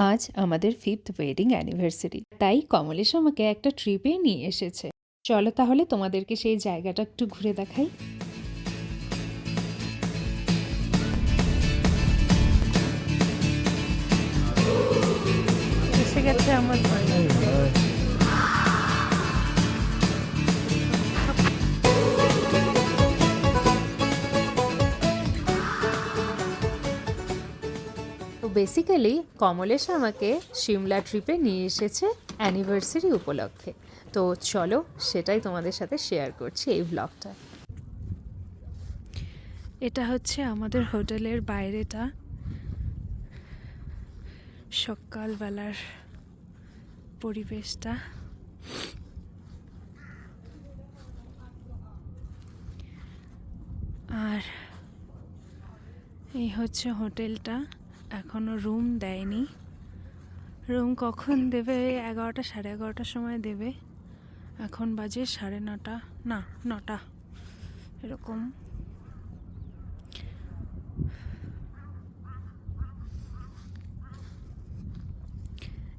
আজ আমাদের 5th wedding anniversary, তাই কমলেশ আমাকে একটা ট্রিপে নিয়ে এসেছে। চলো তাহলে তোমাদেরকে সেই জায়গাটা একটু ঘুরে দেখাই। এসে গেছে আমার তো বেসিক্যালি কমলেশ আমাকে সিমলা ট্রিপে নিয়ে এসেছে অ্যানিভার্সারি উপলক্ষে। তো চলো সেটাই তোমাদের সাথে শেয়ার করছি এই ব্লগটা। এটা হচ্ছে আমাদের হোটেলের বাইরেটা, সকালবেলার পরিবেশটা। আর এই হচ্ছে হোটেলটা, এখনো রুম দেয়নি। রুম কখন দেবে? 11টা, 11:30টার সময় দেবে। এখন বাজে 9:30, না 9টা এরকম।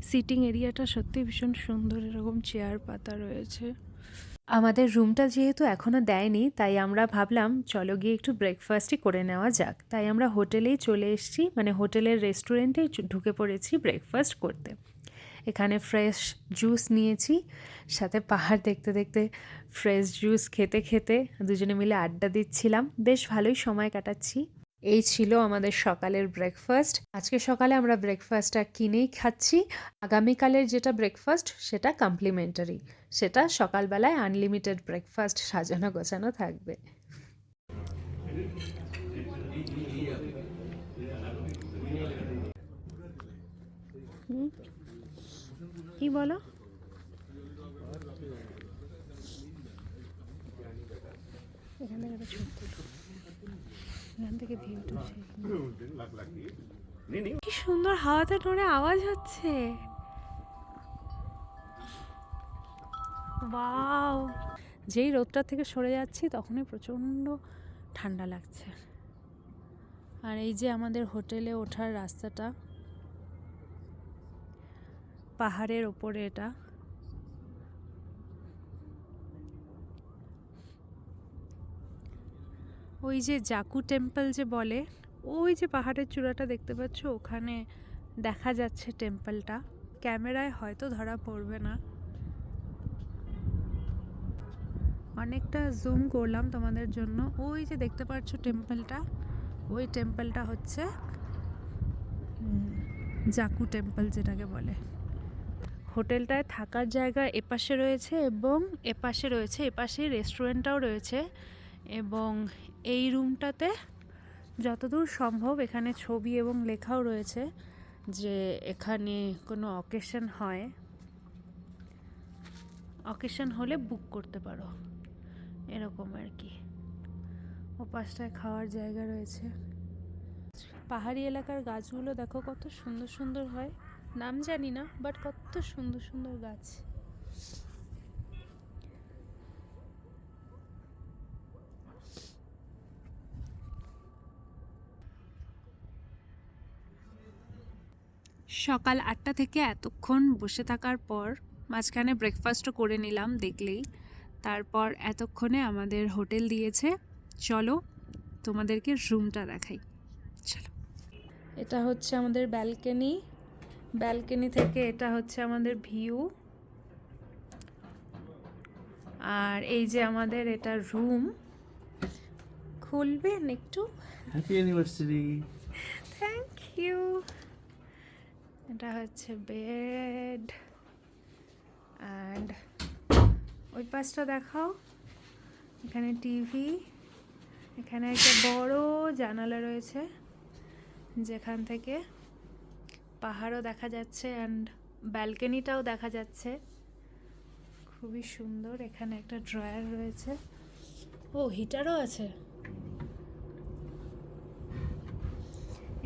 সিটিং এরিয়াটা সত্যি ভীষণ সুন্দর, এরকম চেয়ার পাতা রয়েছে। আমাদের রুমটা যেহেতু এখনও দেয়নি, তাই আমরা ভাবলাম চলো গিয়ে একটু ব্রেকফাস্টই করে নেওয়া যাক। তাই আমরা হোটেলেই চলে এসেছি, মানে হোটেলের রেস্টুরেন্টেই ঢুকে পড়েছি ব্রেকফাস্ট করতে। এখানে ফ্রেশ জুস নিয়েছি, সাথে পাহাড় দেখতে দেখতে ফ্রেশ জুস খেতে খেতে দুজনে মিলে আড্ডা দিচ্ছিলাম। বেশ ভালোই সময় কাটাচ্ছি। এই ছিল আমাদের সকালের ব্রেকফাস্ট। আজকে সকালে আমরা ব্রেকফাস্টটা কিনেই খাচ্ছি। আগামীকালের যেটা ব্রেকফাস্ট সেটা কমপ্লিমেন্টারি, সেটা সকালবেলায় আনলিমিটেড ব্রেকফাস্ট সাজানো গোছানো থাকবে। কি বলো? এখান থেকে একটা ছবি, এখান থেকে ভিউটা কি সুন্দর, হাওয়াতে নড়ে আওয়াজ হচ্ছে। ওয়াও! যেই রোদটা থেকে সরে যাচ্ছি তখনই প্রচণ্ড ঠান্ডা লাগছে। আর এই যে আমাদের হোটেলে ওঠার রাস্তাটা, পাহাড়ের ওপরে এটা। ওই যে জাকু টেম্পল যে বলে, ওই যে পাহাড়ের চূড়াটা দেখতে পাচ্ছ, ওখানে দেখা যাচ্ছে টেম্পলটা। ক্যামেরায় হয়তো ধরা পড়বে না, অনেকটা জুম করলাম তোমাদের জন্য। ওই যে দেখতে পাচ্ছ টেম্পলটা, ওই টেম্পলটা হচ্ছে জাকু টেম্পল যেটাকে বলে। হোটেলটায় থাকার জায়গা এপাশে রয়েছে এবং এপাশে রেস্টুরেন্টটাও রয়েছে। এবং এই রুমটাতে যতদূর সম্ভব এখানে ছবি এবং লেখাও রয়েছে যে এখানে কোনো অকেশন হলে বুক করতে পারো, এরকম আর কি। ওপাশটায় খাওয়ার জায়গা রয়েছে। পাহাড়ি এলাকার গাছগুলো দেখো কত সুন্দর সুন্দর হয়, নাম জানি না, বাট কত সুন্দর সুন্দর গাছ। সকাল 8টা থেকে এতক্ষণ বসে থাকার পর মাঝখানে ব্রেকফাস্টও করে নিলাম দেখলেই। তারপর এতক্ষণে আমাদের হোটেল দিয়েছে। চলো তোমাদেরকে রুমটা দেখাই, চলো। এটা হচ্ছে আমাদের ব্যালকনি থেকে এটা হচ্ছে আমাদের ভিউ। আর এই যে আমাদের এটা রুম। খুলবেন একটু? Happy anniversary. Thank you. এটা হচ্ছে বেড, অ্যান্ড ওই পাশটা দেখাও, এখানে টিভি। এখানে একটা বড় জানালা রয়েছে যেখান থেকে পাহাড়ও দেখা যাচ্ছে অ্যান্ড ব্যালকনিটাও দেখা যাচ্ছে, খুবই সুন্দর। এখানে একটা ড্রয়ার রয়েছে, ও হিটারও আছে।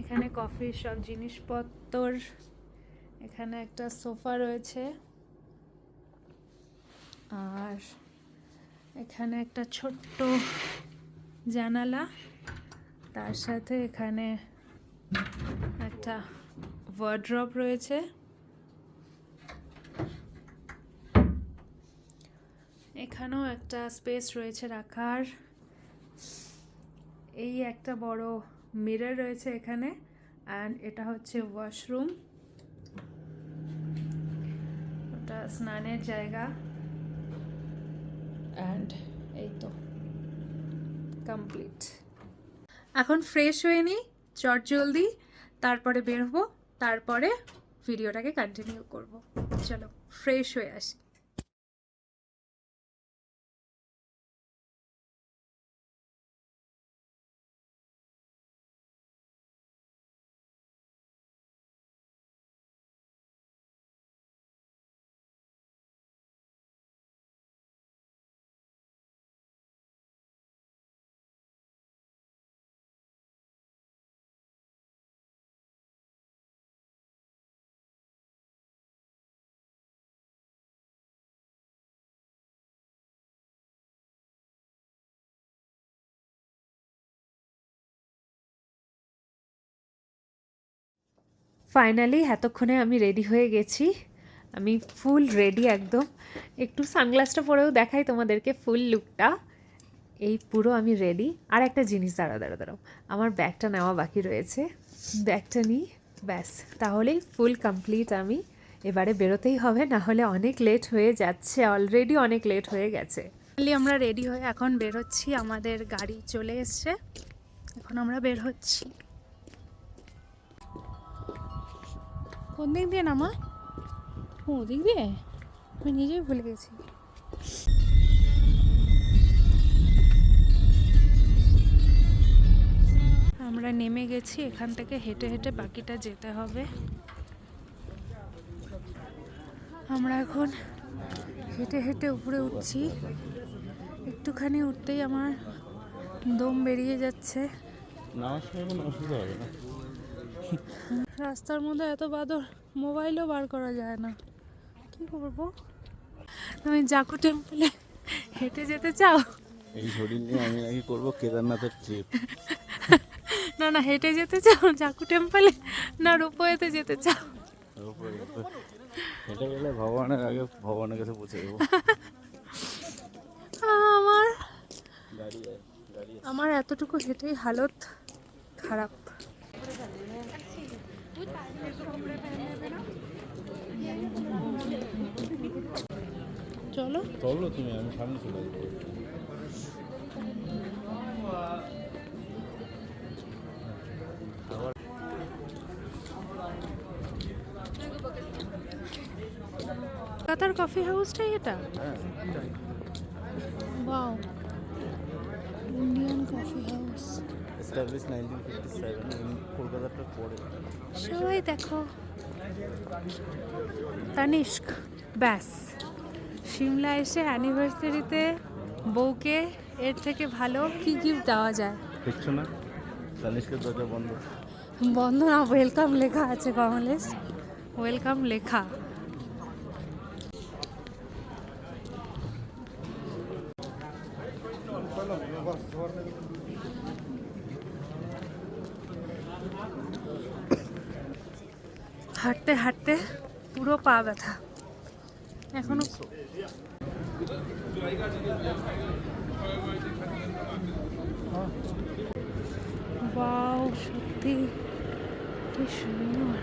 এখানে কফির সব জিনিসপত্র। এখানে একটা সোফা রয়েছে, আর এখানে একটা ছোট্ট জানালা, তার সাথে এখানে একটা ওয়ার্ড্রপ রয়েছে, এখানেও একটা স্পেস রয়েছে রাখার। এই একটা বড় মিরর রয়েছে এখানে, অ্যান্ড এটা হচ্ছে ওয়াশরুম, ওটা স্নানের জায়গা। অ্যান্ড এই তো কমপ্লিট। এখন ফ্রেশ হয়ে নিই চটজলদি, তারপরে বের হবো, তারপরে ভিডিওটাকে কন্টিনিউ করব। চলো ফ্রেশ হয়ে আসি। ফাইনালি এতক্ষণে আমি রেডি হয়ে গেছি, আমি ফুল রেডি একদম। একটু সানগ্লাসটা পরেও দেখাই তোমাদেরকে ফুল লুকটা। এই পুরো আমি রেডি। আর একটা জিনিস, দাঁড়াও, আমার ব্যাগটা নেওয়া বাকি রয়েছে, ব্যাগটা নিই, ব্যাস তাহলেই ফুল কমপ্লিট। আমি এবারে বেরোতেই হবে, না হলে অনেক লেট হয়ে যাচ্ছে, অলরেডি অনেক লেট হয়ে গেছে। আমরা রেডি হয়ে এখন বের হচ্ছি, আমাদের গাড়ি চলে এসছে, এখন আমরা বের হচ্ছি। কোন দিক দিয়ে নামা? ও দিক দিয়ে, আমি নিজেই ভুলে গেছি। আমরা নেমে গেছি, এখান থেকে হেঁটে হেঁটে বাকিটা যেতে হবে। আমরা এখন হেঁটে হেঁটে উপরে উঠছি, একটুখানি উঠতেই আমার দম বেরিয়ে যাচ্ছে। রাস্তার মধ্যে এত বাদর, মোবাইলও বার করা যায় না, কি করবো? তুমি জাকু টেম্পলে হেঁটে যেতে চাও? এই শরীর নিয়ে আমি নাকি করবো কেদারনাথের ট্রিপ। না হেঁটে যেতে চাও জাকু টেম্পলে, না রোপওয়েতে যেতে চাও? হেঁটে গেলে ভগবানের আগে ভগবানের কাছে পৌঁছে যাবো। আমার এতটুকু হেঁটেই হালত খারাপ। চলো চলো তুমি, আমি সামনে চলে যাবো। কাতার কফি হাউসটাই এটা? হ্যাঁ, wow, Indian coffee house. Establish 1957, কলকাতাটা পরে। সবাই দেখো, তানিষ্ক, ব্যাস সিমলা এসে অ্যানিভার্সারিতে বউকে এর থেকে ভালো কি গিফট দেওয়া যায়? দেখছো না, তানিষ্কের দরজা বন্ধ। বন্ধ না, ওয়েলকাম লেখা আছে কমলেশ, ওয়েলকাম লেখা। হাঁটতে হাঁটতে পুরো পা ব্যথা এখনো। ওয়াও, সত্যি কি সুন্দর।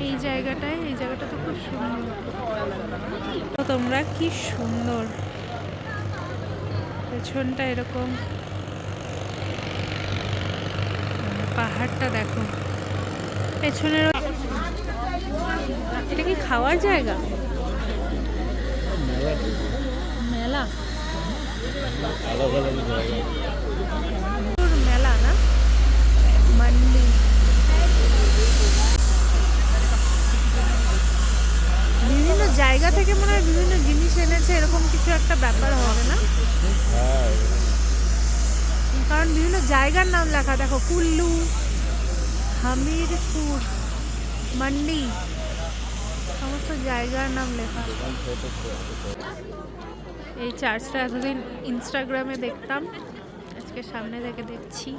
এই জায়গাটা তো খুব সুন্দর। তোমরা কি সুন্দর, পেছনটা এরকম, পাহাড়টা দেখো পেছনের। এটা কি খাওয়ার জায়গা? মেলা, মেলা না, মান্ডি। বিভিন্ন জায়গা থেকে মনে হয় বিভিন্ন জিনিস এনেছে, এরকম কিছু একটা ব্যাপার হবে না? কারণ বিভিন্ন জায়গার নাম লেখা দেখো, কুল্লু, হামিরপুর, মান্ডি, সমস্ত জায়গার নাম লেখা। এই চার্চটা এতদিন ইনস্টাগ্রামে দেখতাম, আজকে সামনে থেকে দেখছি।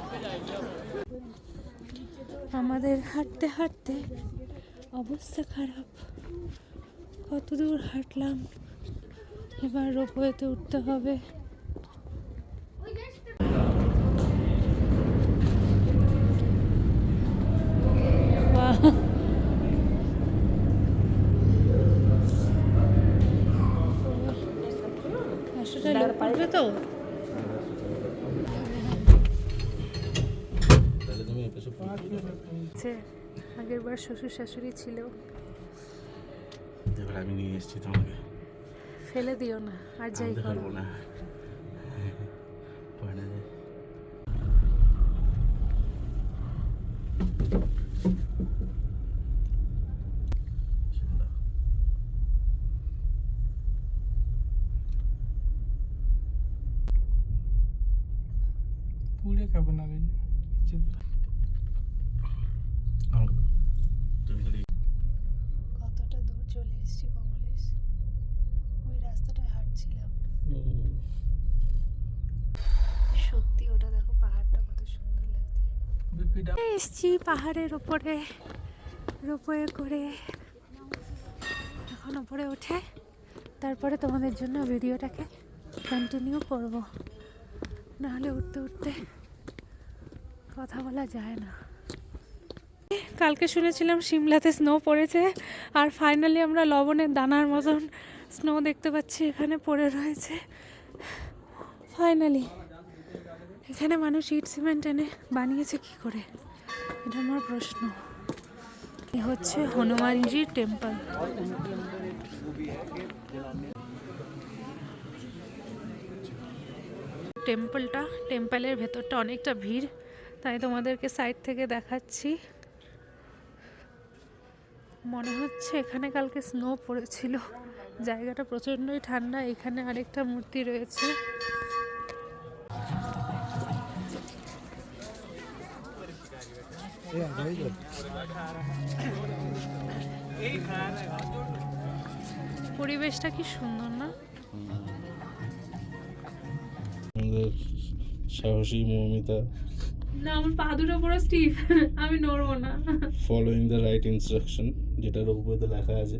আমাদের হাঁটতে হাঁটতে অবস্থা খারাপ। কত দূর হাঁটলাম, এবার রোপওয়েতে উঠতে হবে। বাহ, আসলে লোক পড়বে তো। তাহলে তুমি এপাশে আগের বার শ্বশুর শাশুড়ি ছিল। এবার আমি নিয়ে এসেছি তোমাকে। ফেলে দিও না, আর যাই করো। পারবো না। পড়ে যায়। पूरे का बना लीजिए चित्र। কতটা দূর চলে এসেছি কমলেশ, ওই রাস্তাটায় হাঁটছিলাম। সত্যি ওটা দেখো, পাহাড়টা কত সুন্দর লাগছে। এসছি পাহাড়ের উপরে রোপওয়ে করে, এখন উপরে উঠে তারপরে তোমাদের জন্য ভিডিওটাকে কন্টিনিউ করব, নাহলে উঠতে উঠতে কথা বলা যায় না। কালকে শুনেছিলাম সিমলাতে স্নো পড়েছে, আর ফাইনালি আমরা লবণের দানার মতন স্নো দেখতে পাচ্ছি এখানে পড়ে রয়েছে। ফাইনালি এখানে মানুষ ইট সিমেন্ট এনে বানিয়েছে কি করে, এটা আমার প্রশ্ন। এ হচ্ছে হনুমানজি টেম্পল। টেম্পলের ভেতরটা অনেকটা ভিড়, তাই তোমাদেরকে সাইড থেকে দেখাচ্ছি। মনে হচ্ছে এখানে কালকে স্নো পড়েছিল। জায়গাটা প্রচণ্ডই ঠান্ডা। এখানে আরেকটা মূর্তি রয়েছে। পরিবেশটা কি সুন্দর না? আমাদের সাহসী মৌমিতা না, আমার পা দুটো পুরো স্টিফ, আমি নড়বো না। ফলোইং দ্য রাইট ইনস্ট্রাকশন, যেটার উপরে লেখা আছে,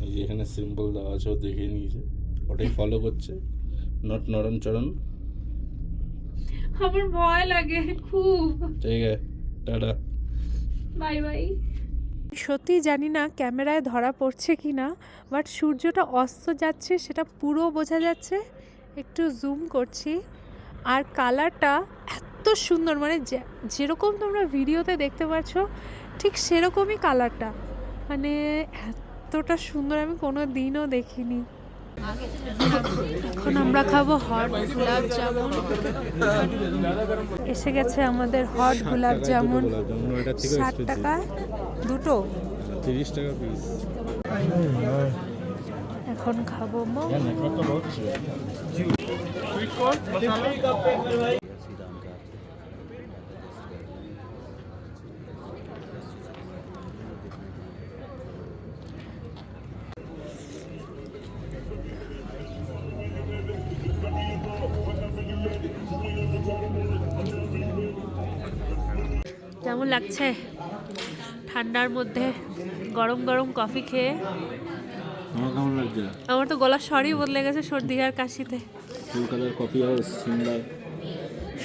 এই যে এখানে সিম্বল দেওয়া আছে, ও দেখে নিয়েছে, ওটাই ফলো করছে, নট নরম চরণ। আমার ভয় লাগে খুব। ঠিক আছে, টাটা, বাই বাই। সত্যি জানি না ক্যামেরায় ধরা পড়ছে কি না, বাট সূর্যটা অস্ত যাচ্ছে সেটা পুরো বোঝা যাচ্ছে। একটু জুম করছি, আর কালারটা এত সুন্দর, মানে যেরকম তোমরা ভিডিওতে দেখতে পাচ্ছ ঠিক সেরকমই কালারটা, মানে এতটা সুন্দর আমি কোনো দিনও দেখিনি। এখন আমরা খাবো হট গোলাপ জামুন। এসে গেছে আমাদের হট গোলাপ জামুন, 60 টাকা দুটো, 30 টাকা পিস। এখন খাবো মোমো। কেমন লাগছে ঠান্ডার মধ্যে গরম গরম কফি খেয়ে? আমার কেমন লাগছে? আমার তো গলার স্বরই বদলে গেছে সর্দি আর কাশিতে। কলকাতার কফি হাউস সিমলা।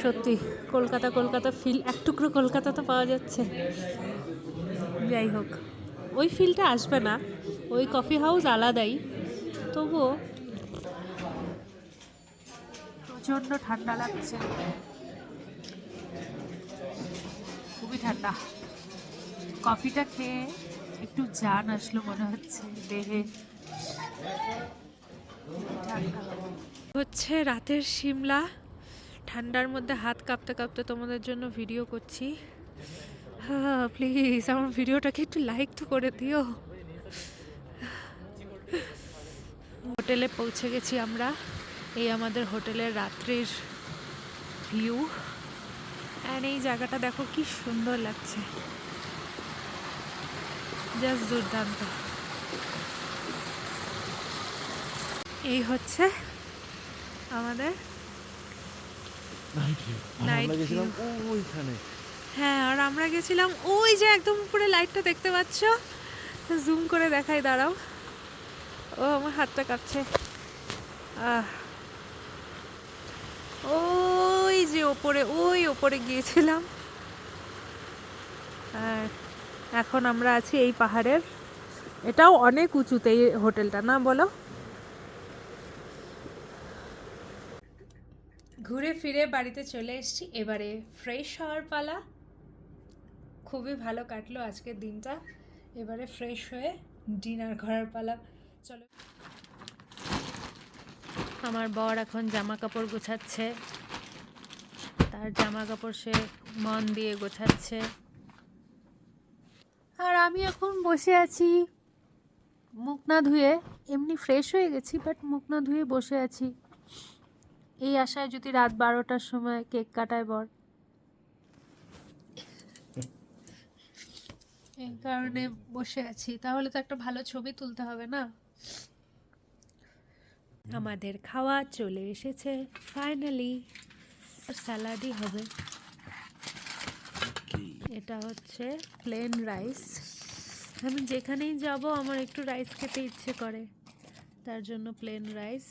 সত্যি কলকাতা ফিল, এক টুকরো কলকাতা তো পাওয়া যাচ্ছে। যাই হোক, ওই ফিলটা আসবে না, ওই কফি হাউস আলাদাই, তবুও প্রচণ্ড ঠান্ডা লাগছে, খুবই ঠান্ডা। কফিটা খেয়ে একটু জান আসলো মনে হচ্ছে দেহে। হচ্ছে রাতের সিমলা, ঠান্ডার মধ্যে হাত কাঁপতে কাঁপতে তোমাদের জন্য ভিডিও করছি। হ্যাঁ প্লিজ আমার ভিডিওটাকে একটু লাইক তো করে দিও। হোটেলে পৌঁছে গেছি আমরা, এই আমাদের হোটেলের রাত্রির ভিউ। অ্যান্ড এই জায়গাটা দেখো কি সুন্দর লাগছে, জাস্ট দুর্দান্ত। এই হচ্ছে আমাদের Night আমরা গেছিলাম view। ওইখানে। হ্যাঁ, আর আমরা গেছিলাম ওই যে একদম উপরে লাইটটা দেখতে পাচ্ছ, জুম করে দেখাই, দাঁড়াও। ও আমার হাতটা কাঁপছে। আহ, ওই যে ওপরে, ওই ওপরে গিয়েছিলাম। আর এখন আমরা আছি এই পাহাড়ের, এটাও অনেক উঁচুতে এই হোটেলটা, না বলো? ঘুরে ফিরে বাড়িতে চলে এসেছি, এবারে ফ্রেশ হওয়ার পালা। খুবই ভালো কাটলো আজকের দিনটা, এবারে ফ্রেশ হয়ে ডিনার করার পালা। চলো। আমার বর এখন জামা কাপড় গোছাচ্ছে, তার জামা কাপড় সে মন দিয়ে গোছাচ্ছে, আর আমি এখন বসে আছি মুখ না ধুয়ে। এমনি ফ্রেশ হয়ে গেছি, বাট মুখ না ধুয়ে বসে আছি এই আশায় যদি রাত 12টার সময় কেক কাটায় বর, এই কারণে বসে আছি। তাহলে তো একটা ভালো ছবি তুলতে হবে না? আমাদের খাওয়া চলে এসেছে ফাইনালি, স্যালাডই হবে। এটা হচ্ছে প্লেন রাইস। আমি যেখানেই যাব আমার একটু রাইস খেতে ইচ্ছে করে, তার জন্য প্লেন রাইস,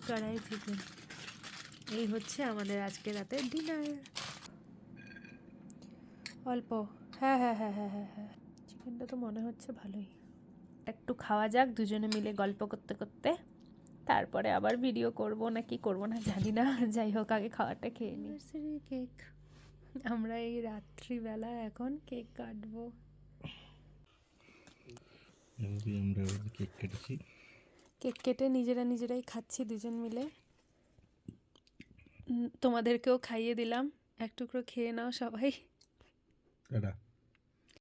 কড়াই চিকেন। এই হচ্ছে আমাদের আজকে রাতের ডিনার। অল্প, হ্যাঁ হ্যাঁ হ্যাঁ হ্যাঁ হ্যাঁ হ্যাঁ, চিকেনটা তো মনে হচ্ছে ভালোই। একটু খাওয়া যাক দুজনে মিলে গল্প করতে করতে, তারপরে আবার ভিডিও করব না কি করব না জানি না। যাই হোক, আগে খাওয়াটা খেয়ে নিই। কেক, আমরা এই রাত্রিবেলা এখন কেক কাটবো। আমরা কেক কেটেছি, কেক কেটে নিজেরাই খাচ্ছি দুজন মিলে। তোমাদেরকেও খাইয়ে দিলাম, এক টুকরো খেয়ে নাও সবাই। টাটা।